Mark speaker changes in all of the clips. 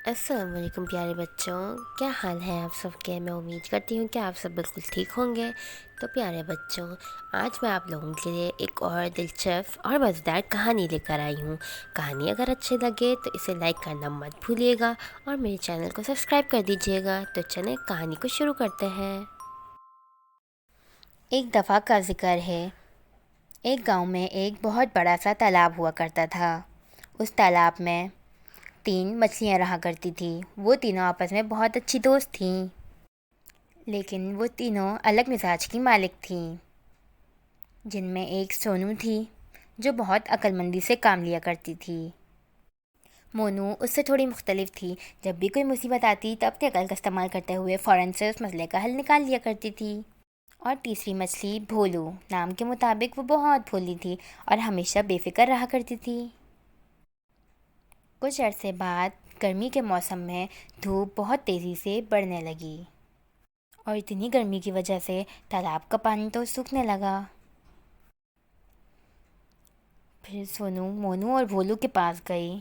Speaker 1: السلام علیکم پیارے بچوں، کیا حال ہے آپ سب کے؟ میں امید کرتی ہوں کہ آپ سب بالکل ٹھیک ہوں گے۔ تو پیارے بچوں، آج میں آپ لوگوں کے لیے ایک اور دلچسپ اور مزیدار کہانی لے کر آئی ہوں۔ کہانی اگر اچھی لگے تو اسے لائک کرنا مت بھولیے گا اور میرے چینل کو سبسکرائب کر دیجیے گا۔ تو چلیں کہانی کو شروع کرتے ہیں۔ ایک دفعہ کا ذکر ہے، ایک گاؤں میں ایک بہت بڑا سا تالاب ہوا کرتا تھا۔ اس تالاب میں 3 مچھلیاں رہا کرتی تھیں۔ وہ تینوں آپس میں بہت اچھی دوست تھیں، لیکن وہ تینوں الگ مزاج کی مالک تھیں، جن میں ایک سونو تھی جو بہت عقل مندی سے کام لیا کرتی تھی۔ مونو اس سے تھوڑی مختلف تھی، جب بھی کوئی مصیبت آتی تو اپنی عقل کا استعمال کرتے ہوئے فوراً سے اس مسئلے کا حل نکال لیا کرتی تھی۔ اور تیسری مچھلی بھولو، نام کے مطابق وہ بہت بھولی تھی اور ہمیشہ بے فکر رہا کرتی تھی۔ کچھ عرصے بعد گرمی کے موسم میں دھوپ بہت تیزی سے بڑھنے لگی اور اتنی گرمی کی وجہ سے تالاب کا پانی تو سوکھنے لگا۔ پھر سونو مونو اور بھولو کے پاس گئی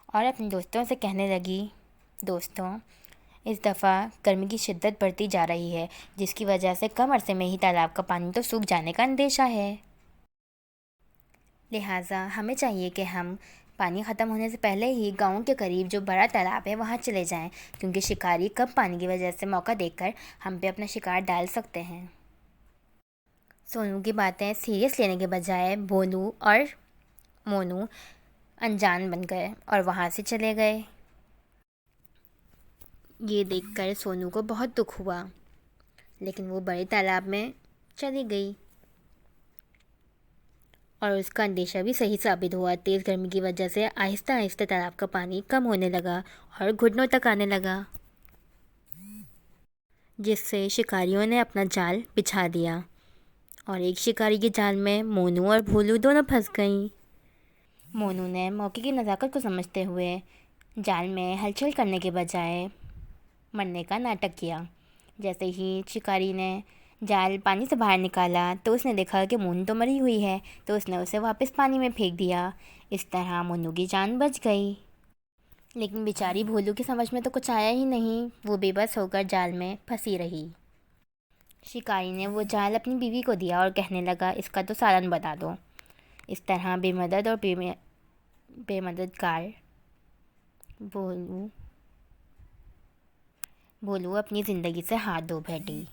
Speaker 1: اور اپنے دوستوں سے کہنے لگی، دوستوں، اس دفعہ گرمی کی شدت بڑھتی جا رہی ہے، جس کی وجہ سے کم عرصے میں ہی تالاب کا پانی تو سوکھ جانے کا اندیشہ ہے۔ لہٰذا ہمیں چاہیے کہ ہم پانی ختم ہونے سے پہلے ہی گاؤں کے قریب جو بڑا تالاب ہے وہاں چلے جائیں، کیونکہ شکاری کم پانی کی وجہ سے موقع دیکھ کر ہم پہ اپنا شکار ڈال سکتے ہیں۔ سونو کی باتیں سیریس لینے کے بجائے بھولو اور مونو انجان بن گئے اور وہاں سے چلے گئے۔ یہ دیکھ کر سونو کو بہت دکھ ہوا، لیکن وہ بڑے تالاب میں چلی گئی اور اس کا اندیشہ بھی صحیح ثابت ہوا۔ تیز گرمی کی وجہ سے آہستہ آہستہ تالاب کا پانی کم ہونے لگا اور گھٹنوں تک آنے لگا، جس سے شکاریوں نے اپنا جال بچھا دیا اور ایک شکاری کے جال میں مونو اور بھولو دونوں پھنس گئیں۔ مونو نے موقع کی نزاکت کو سمجھتے ہوئے جال میں ہلچل کرنے کے بجائے مرنے کا ناٹک کیا۔ جیسے ہی شکاری نے جال پانی سے باہر نکالا تو اس نے دیکھا کہ مونو تو مری ہوئی ہے، تو اس نے اسے واپس پانی میں پھینک دیا۔ اس طرح مونو کی جان بچ گئی، لیکن بیچاری بھولو کی سمجھ میں تو کچھ آیا ہی نہیں، وہ بے بس ہو کر جال میں پھنسی رہی۔ شکاری نے وہ جال اپنی بیوی کو دیا اور کہنے لگا، اس کا تو سالن بنا دو۔ اس طرح بے مدد اور بے مددگار بھولو اپنی زندگی سے ہاتھ دھو بیٹھی۔